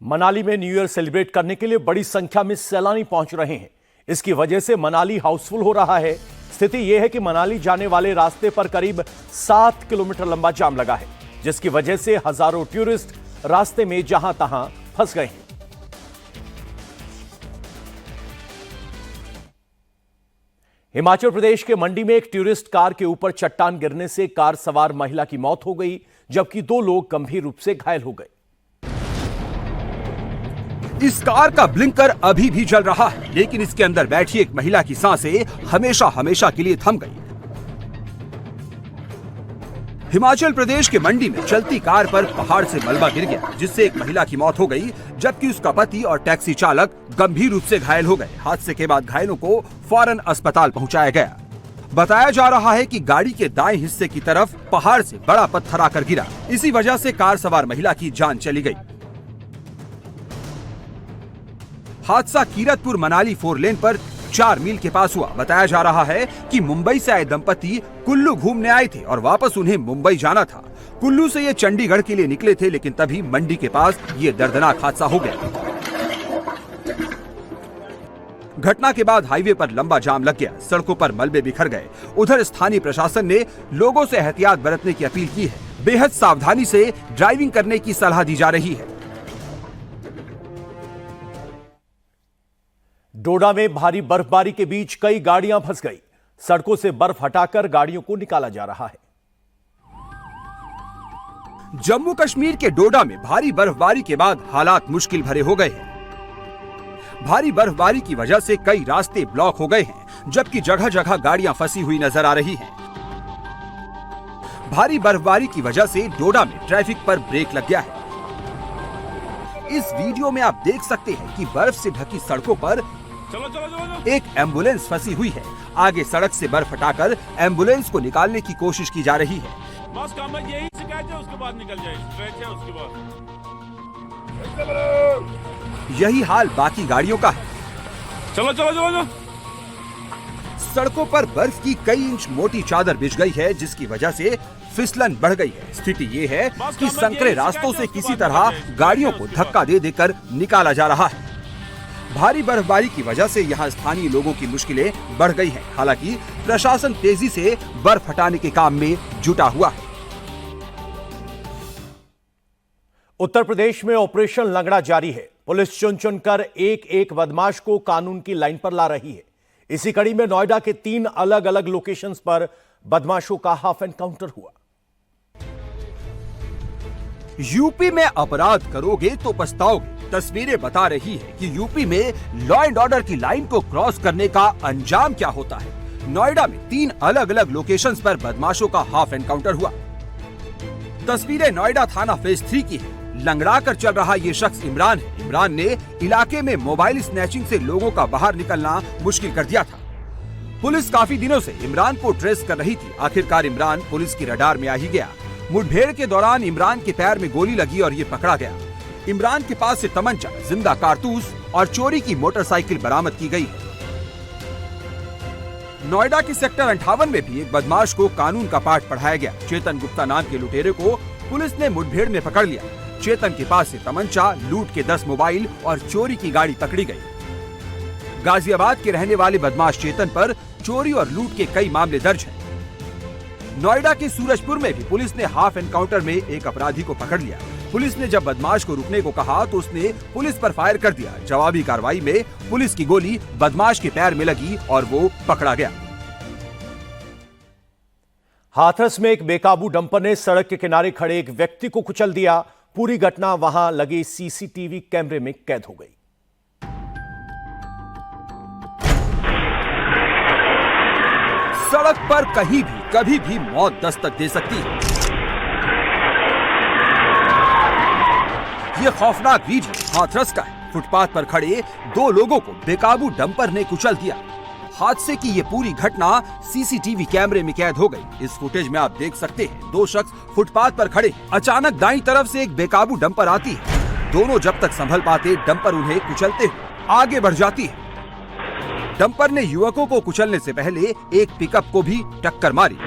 मनाली में new year celebrate करने के लिए बड़ी संख्या में सैलानी पहुंच रहे हैं। इसकी वजह से मनाली हाउसफुल हो रहा है। स्थिति यह है कि मनाली जाने वाले रास्ते पर करीब 7 किलोमीटर लंबा जाम लगा है, जिसकी वजह से हजारों टूरिस्ट रास्ते में जहां तहां फंस गए हैं। हिमाचल प्रदेश के मंडी में एक टूरिस्ट कार के ऊपर चट्टान गिरने से कार सवार महिला की मौत हो गई, जबकि 2 लोग गंभीर रूप से घायल हो गए। इस कार का ब्लिंकर अभी भी जल रहा है, लेकिन इसके अंदर बैठी एक महिला की सांसें हमेशा हमेशा के लिए थम गई। हिमाचल प्रदेश के मंडी में चलती कार पर पहाड़ से मलबा गिर गया, जिससे एक महिला की मौत हो गई, जबकि उसका पति और टैक्सी चालक गंभीर रूप से घायल हो गए। हादसे के बाद घायलों को फौरन अस्पताल पहुंचाया गया। बताया जा रहा है कि गाड़ी के दाएं हिस्से की तरफ पहाड़ से बड़ा पत्थर आकर गिरा। इसी वजह से कार सवार महिला की जान चली गई। हादसा कीरतपुर मनाली 4 लेन पर 4 मील के पास हुआ। बताया जा रहा है कि मुंबई से आए दंपति कुल्लू घूमने आए थे और वापस उन्हें मुंबई जाना था। कुल्लू से ये चंडीगढ़ के लिए निकले थे, लेकिन तभी मंडी के पास ये दर्दनाक हादसा हो गया। घटना के बाद हाईवे पर लंबा जाम लग गया, सड़कों पर मलबे बिखर गए। उधर स्थानीय प्रशासन ने लोगों से एहतियात बरतने की अपील की है। बेहद सावधानी से ड्राइविंग करने की सलाह दी जा रही है। डोडा में भारी बर्फबारी के बीच कई गाड़ियां फंस गई। सड़कों से बर्फ हटाकर गाड़ियों को निकाला जा रहा है। जम्मू कश्मीर के डोडा में भारी बर्फबारी के बाद हालात मुश्किल भरे हो गए हैं। भारी बर्फबारी की वजह से कई रास्ते ब्लॉक हो गए हैं, जबकि जगह जगह गाड़ियां फंसी हुई नजर आ रही हैं। भारी बर्फबारी की वजह से डोडा में ट्रैफिक पर ब्रेक लग गया है। इस वीडियो में आप देख सकते हैं कि बर्फ से ढकी सड़कों पर एक एम्बुलेंस फंसी हुई है। आगे सड़क से बर्फ हटाकर एम्बुलेंस को निकालने की कोशिश की जा रही है। बस काम यही शिकायत है, उसके बाद निकल जाए, स्ट्रेच है उसके बाद। यही हाल बाकी गाड़ियों का है। चलो चलो चलो चलो। सड़कों पर बर्फ की कई इंच मोटी चादर बिछ गई है, जिसकी वजह से फिसलन बढ़ गई है। स्थिति ये है कि संकरे रास्तों से किसी तरह गाड़ियों को धक्का दे देकर निकाला जा रहा है। भारी बर्फबारी की वजह से यहाँ स्थानीय लोगों की मुश्किलें बढ़ गई हैं। हालांकि प्रशासन तेजी से बर्फ हटाने के काम में जुटा हुआ है। उत्तर प्रदेश में ऑपरेशन लंगड़ा जारी है। पुलिस चुन चुनकर एक बदमाश को कानून की लाइन पर ला रही है। इसी कड़ी में नोएडा के 3 अलग अलग लोकेशंस पर बदमाशों का हाफ एनकाउंटर हुआ। यूपी में अपराध करोगे तो पछताओगे। तस्वीरें बता रही है कि यूपी में लॉ एंड ऑर्डर की लाइन को क्रॉस करने का अंजाम क्या होता है। नोएडा में 3 अलग अलग लोकेशंस पर बदमाशों का हाफ एनकाउंटर हुआ। तस्वीरें नोएडा थाना फेज 3 की है। लंगड़ा कर चल रहा ये शख्स इमरान है। इमरान ने इलाके में मोबाइल स्नैचिंग से लोगों का बाहर निकलना मुश्किल कर दिया था। पुलिस काफी दिनों से इमरान को ट्रेस कर रही थी। आखिरकार इमरान पुलिस की रडार में आ ही गया। मुठभेड़ के दौरान इमरान के पैर में गोली लगी और ये पकड़ा गया। इमरान के पास से तमंचा, जिंदा कारतूस और चोरी की मोटरसाइकिल बरामद की गई है। नोएडा के सेक्टर 58 में भी एक बदमाश को कानून का पाठ पढ़ाया गया। चेतन गुप्ता नाम के लुटेरे को पुलिस ने मुठभेड़ में पकड़ लिया। चेतन के पास से तमंचा, लूट के 10 मोबाइल और चोरी की गाड़ी पकड़ी गई। गाजियाबाद के रहने वाले बदमाश चेतन पर चोरी और लूट के कई मामले दर्ज हैं। नोएडा के सूरजपुर में भी पुलिस ने हाफ एनकाउंटर में एक अपराधी को पकड़ लिया। पुलिस ने जब बदमाश को रुकने को कहा तो उसने पुलिस पर फायर कर दिया। जवाबी कार्रवाई में पुलिस की गोली बदमाश के पैर में लगी और वो पकड़ा गया। हाथरस में एक बेकाबू डंपर ने सड़क के किनारे खड़े एक व्यक्ति को कुचल दिया। पूरी घटना वहां लगे सीसीटीवी कैमरे में कैद हो गई। सड़क पर कहीं भी कभी भी मौत दस्तक दे सकती है। ये खौफनाक वीडियो हाथरस का है। फुटपाथ पर खड़े 2 लोगों को बेकाबू डंपर ने कुचल दिया। हादसे की ये पूरी घटना सीसीटीवी कैमरे में कैद हो गई। इस फुटेज में आप देख सकते हैं 2 शख्स फुटपाथ पर खड़े। अचानक दाईं तरफ से एक बेकाबू डंपर आती है। दोनों जब तक संभल पाते, डंपर उन्हें कुचलते हुए आगे बढ़ जाती है। डंपर ने युवकों को कुचलने से पहले एक पिकअप को भी टक्कर मारी।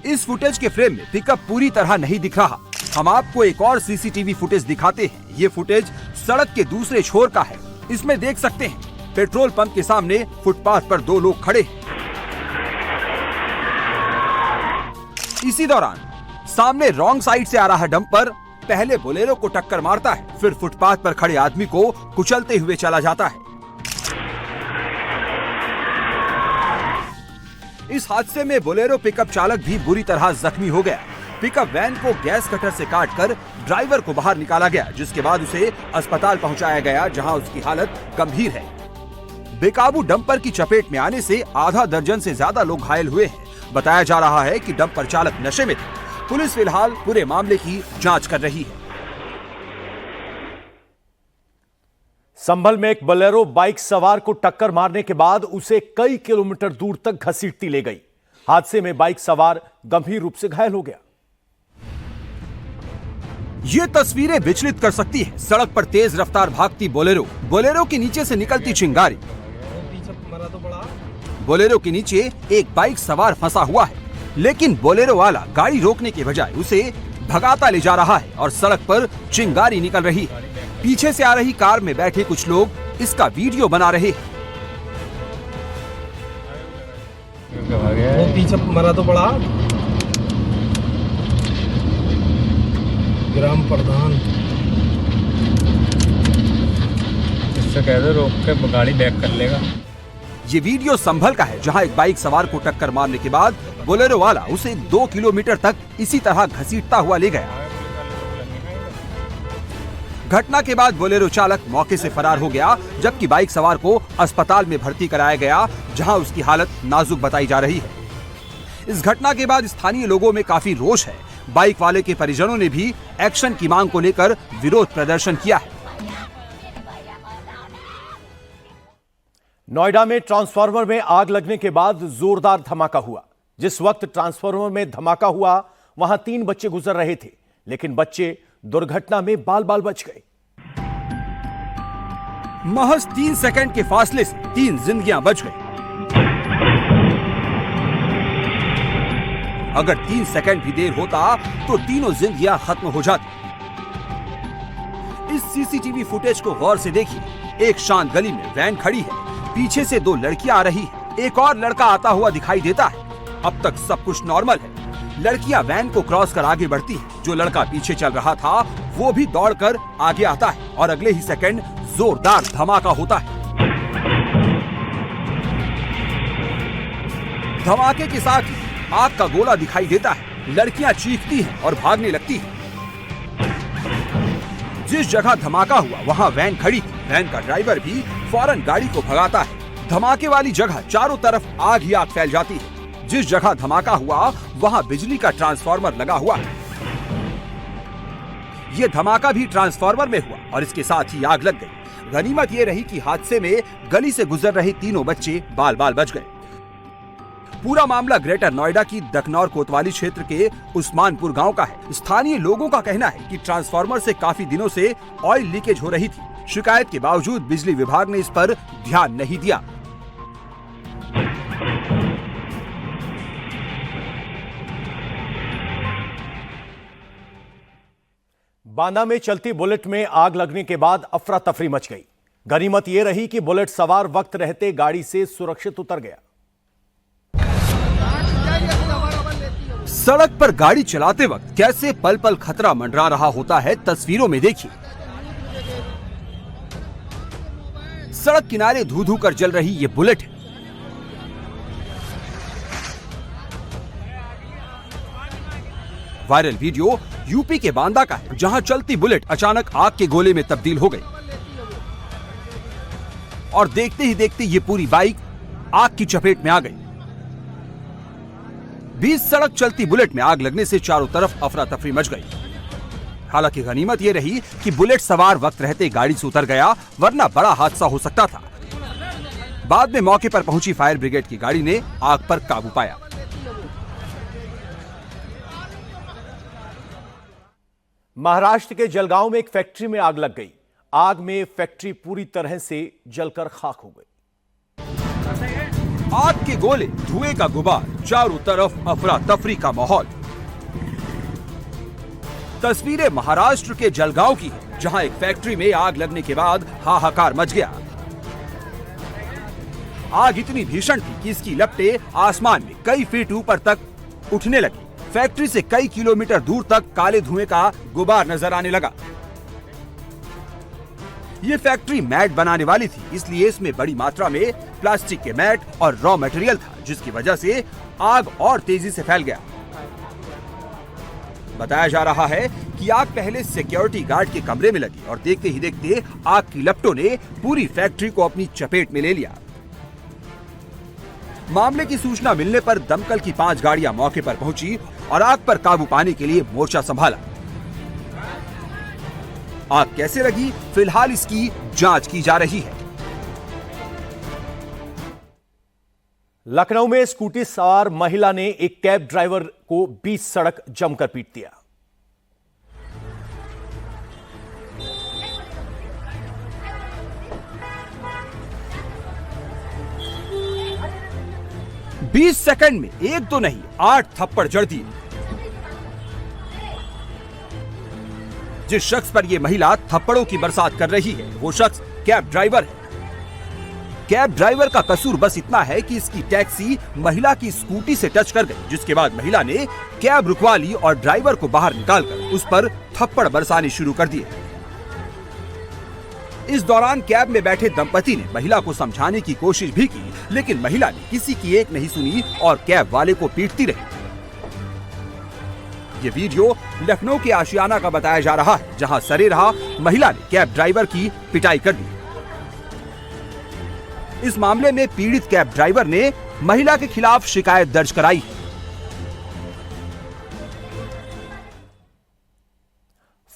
इस फुटेज के फ्रेम में पिकअप पूरी तरह नहीं दिख रहा। हम आपको एक और सीसीटीवी फुटेज दिखाते हैं। ये फुटेज सड़क के दूसरे छोर का है। इसमें देख सकते हैं पेट्रोल पंप के सामने फुटपाथ पर दो लोग खड़े हैं। इसी दौरान सामने रॉन्ग साइड से आ रहा डंपर पहले बोलेरो को टक्कर मारता है, फिर फुटपाथ पर खड़े आदमी को कुचलते हुए चला जाता है। इस हादसे में बोलेरो पिकअप चालक भी बुरी तरह जख्मी हो गया। पिकअप वैन को गैस कटर से काटकर ड्राइवर को बाहर निकाला गया, जिसके बाद उसे अस्पताल पहुंचाया गया, जहां उसकी हालत गंभीर है। बेकाबू डंपर की चपेट में आने से आधा दर्जन से ज्यादा लोग घायल हुए हैं। बताया जा रहा है कि डंपर चालक नशे में थे। पुलिस फिलहाल पूरे मामले की जांच कर रही है। संभल में एक बोलेरो बाइक सवार को टक्कर मारने के बाद उसे कई किलोमीटर दूर तक घसीटती ले गई। हादसे में बाइक सवार गंभीर रूप से घायल हो गया। ये तस्वीरें विचलित कर सकती है। सड़क पर तेज रफ्तार भागती बोलेरो के नीचे से निकलती चिंगारी। बोलेरो के नीचे एक बाइक सवार फंसा हुआ है, लेकिन बोलेरो वाला गाड़ी रोकने के बजाय उसे भगाता ले जा रहा है और सड़क पर चिंगारी निकल रही है। पीछे से आ रही कार में बैठे कुछ लोग इसका वीडियो बना रहे हैं। वो पीछे मरा तो पड़ा। ग्राम प्रधान इससे कह दो रोक के गाड़ी बैक कर लेगा। ये वीडियो संभल का है, जहां एक बाइक सवार को टक्कर मारने के बाद बोलेरो वाला उसे 2 किलोमीटर तक इसी तरह घसीटता हुआ ले गया। घटना के बाद बोलेरो चालक मौके से फरार हो गया, जबकि बाइक सवार को अस्पताल में भर्ती कराया गया, जहां उसकी हालत नाजुक बताई जा रही है। इस घटना के बाद स्थानीय लोगों में काफी रोष है। बाइक वाले के परिजनों ने भी एक्शन की मांग को लेकर विरोध प्रदर्शन किया है। नोएडा में ट्रांसफार्मर में आग लगने के बाद जोरदार धमाका हुआ। जिस वक्त ट्रांसफार्मर में धमाका हुआ वहां 3 बच्चे गुजर रहे थे, लेकिन बच्चे दुर्घटना में बाल बाल बच गए। महज 3 सेकंड के फासले से 3 जिंदगियां बच गई। अगर 3 सेकंड भी देर होता तो तीनों जिंदगियां खत्म हो जाती। इस सीसीटीवी फुटेज को गौर से देखिए। एक शांत गली में वैन खड़ी है, पीछे से 2 लड़कियां आ रही है, एक और लड़का आता हुआ दिखाई देता है। अब तक सब कुछ नॉर्मल है। लड़कियां वैन को क्रॉस कर आगे बढ़ती है। जो लड़का पीछे चल रहा था वो भी दौड़कर आगे आता है और अगले ही सेकंड जोरदार धमाका होता है। धमाके के साथ ही आग का गोला दिखाई देता है। लड़कियां चीखती हैं और भागने लगती हैं। जिस जगह धमाका हुआ वहां वैन खड़ी थी। वैन का ड्राइवर भी फौरन गाड़ी को भगाता है। धमाके वाली जगह चारों तरफ आग ही आग फैल जाती है। जिस जगह धमाका हुआ वहां बिजली का ट्रांसफार्मर लगा हुआ है। यह धमाका भी ट्रांसफार्मर में हुआ और इसके साथ ही आग लग गई। गनीमत यह रही कि हादसे में गली से गुजर रहे तीनों बच्चे बाल बाल बच गए। पूरा मामला ग्रेटर नोएडा की दखनौर कोतवाली क्षेत्र के उस्मानपुर गांव का है। स्थानीय लोगों का कहना है कि ट्रांसफार्मर से काफी दिनों से ऑयल लीकेज हो रही थी। शिकायत के बावजूद बिजली विभाग ने इस पर ध्यान नहीं दिया। बांदा में चलती बुलेट में आग लगने के बाद अफरा तफरी मच गई। गनीमत यह रही कि बुलेट सवार वक्त रहते गाड़ी से सुरक्षित उतर गया। सड़क पर गाड़ी चलाते वक्त कैसे पल पल खतरा मंडरा रहा होता है, तस्वीरों में देखिए। सड़क किनारे धू धू कर जल रही ये बुलेट है। वायरल वीडियो यूपी के बांदा का है, जहां चलती बुलेट अचानक आग के गोले में तब्दील हो गई और देखते ही देखते ये पूरी बाइक आग की चपेट में आ गई। बीच सड़क चलती बुलेट में आग लगने से चारों तरफ अफरा तफरी मच गई। हालांकि गनीमत यह रही कि बुलेट सवार वक्त रहते गाड़ी से उतर गया, वरना बड़ा हादसा हो सकता था। बाद में मौके पर पहुंची फायर ब्रिगेड की गाड़ी ने आग पर काबू पाया। महाराष्ट्र के जलगांव में एक फैक्ट्री में आग लग गई। आग में फैक्ट्री पूरी तरह से जलकर खाक हो गई। आग के गोले, धुएं का गुबार, चारों तरफ अफरा तफरी का माहौल। तस्वीरें महाराष्ट्र के जलगांव की है, जहां एक फैक्ट्री में आग लगने के बाद हाहाकार मच गया। आग इतनी भीषण थी कि इसकी लपटें आसमान में कई फीट ऊपर तक उठने लगी। फैक्ट्री से कई किलोमीटर दूर तक काले धुएं का गुबार नजर आने लगा। ये फैक्ट्री मैट बनाने वाली थी, इसलिए इसमें बड़ी मात्रा में प्लास्टिक के मैट और रॉ मटेरियल था, जिसकी वजह से आग और तेजी से फैल गया। बताया जा रहा है कि आग पहले सिक्योरिटी गार्ड के कमरे में लगी और देखते ही देखते आग की लपटों ने पूरी फैक्ट्री को अपनी चपेट में ले लिया। मामले की सूचना मिलने पर दमकल की 5 गाड़ियां मौके पर पहुंची और आग पर काबू पाने के लिए मोर्चा संभाला। आग कैसे लगी, फिलहाल इसकी जांच की जा रही है। लखनऊ में स्कूटी सवार महिला ने एक कैब ड्राइवर को बीच सड़क जमकर पीट दिया। बीस सेकंड में एक तो नहीं 8 थप्पड़ जड़ दिए। जिस शख्स पर यह महिला थप्पड़ों की बरसात कर रही है वो शख्स कैब ड्राइवर है। कैब ड्राइवर का कसूर बस इतना है कि इसकी टैक्सी महिला की स्कूटी से टच कर गई, जिसके बाद महिला ने कैब रुकवा ली और ड्राइवर को बाहर निकालकर उस पर थप्पड़ बरसाने शुरू कर दिए। इस दौरान कैब में बैठे दंपति ने महिला को समझाने की कोशिश भी की, लेकिन महिला ने किसी की एक नहीं सुनी और कैब वाले को पीटती रही। ये वीडियो लखनऊ के आशियाना का बताया जा रहा है, जहां सरेराह महिला ने कैब ड्राइवर की पिटाई कर दी। इस मामले में पीड़ित कैब ड्राइवर ने महिला के खिलाफ शिकायत दर्ज कराई है।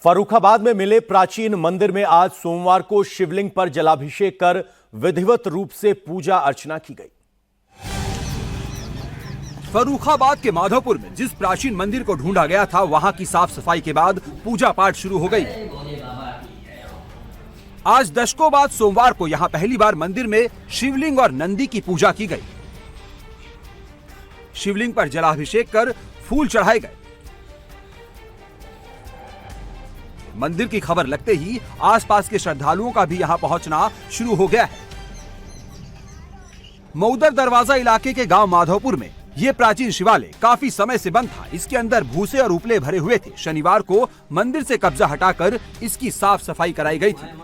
फर्रुखाबाद में मिले प्राचीन मंदिर में आज सोमवार को शिवलिंग पर जलाभिषेक कर विधिवत रूप से पूजा अर्चना की गई। फर्रुखाबाद के माधोपुर में जिस प्राचीन मंदिर को ढूंढा गया था, वहां की साफ सफाई के बाद पूजा पाठ शुरू हो गई। आज दशकों बाद सोमवार को यहां पहली बार मंदिर में शिवलिंग और नंदी की पूजा की गई। शिवलिंग पर जलाभिषेक कर फूल चढ़ाए गए। मंदिर की खबर लगते ही आसपास के श्रद्धालुओं का भी यहां पहुंचना शुरू हो गया है। मऊदर दरवाजा इलाके के गांव माधोपुर में यह प्राचीन शिवालय काफी समय से बंद था। इसके अंदर भूसे और उपले भरे हुए थे। शनिवार को मंदिर से कब्जा हटाकर इसकी साफ सफाई कराई गई थी।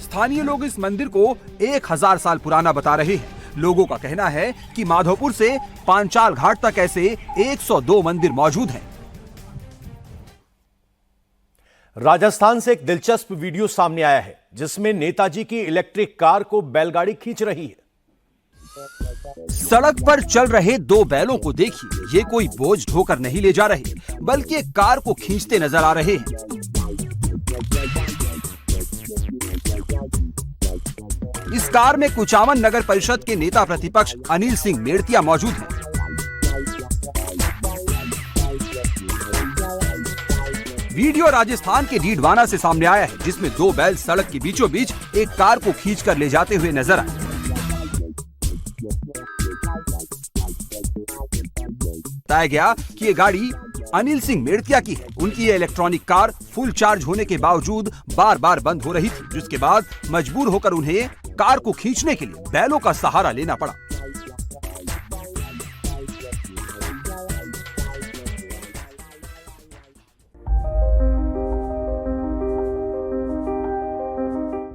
स्थानीय लोग इस मंदिर को 1000 साल पुराना बता रहे हैं। लोगों का कहना है कि माधोपुर से पांचाल घाट तक ऐसे 102 मंदिर मौजूद हैं। राजस्थान से एक दिलचस्प वीडियो सामने आया है, जिसमें नेताजी की इलेक्ट्रिक कार को बैलगाड़ी खींच रही है। सड़क पर चल रहे 2 बैलों को देखिए, ये कोई बोझ ढोकर नहीं ले जा रहे, बल्कि एक कार को खींचते नजर आ रहे हैं। इस कार में कुचामन नगर परिषद के नेता प्रतिपक्ष अनिल सिंह मेड़तिया मौजूद हैं। वीडियो राजस्थान के डीडवाना से सामने आया है, जिसमें 2 बैल सड़क के बीचों बीच एक कार को खींचकर ले जाते हुए नजर आए। बताया गया कि ये गाड़ी अनिल सिंह मेड़तिया की है। उनकी ये इलेक्ट्रॉनिक कार फुल चार्ज होने के बावजूद बार बार बंद हो रही थी, जिसके बाद मजबूर होकर उन्हें कार को खींचने के लिए बैलों का सहारा लेना पड़ा।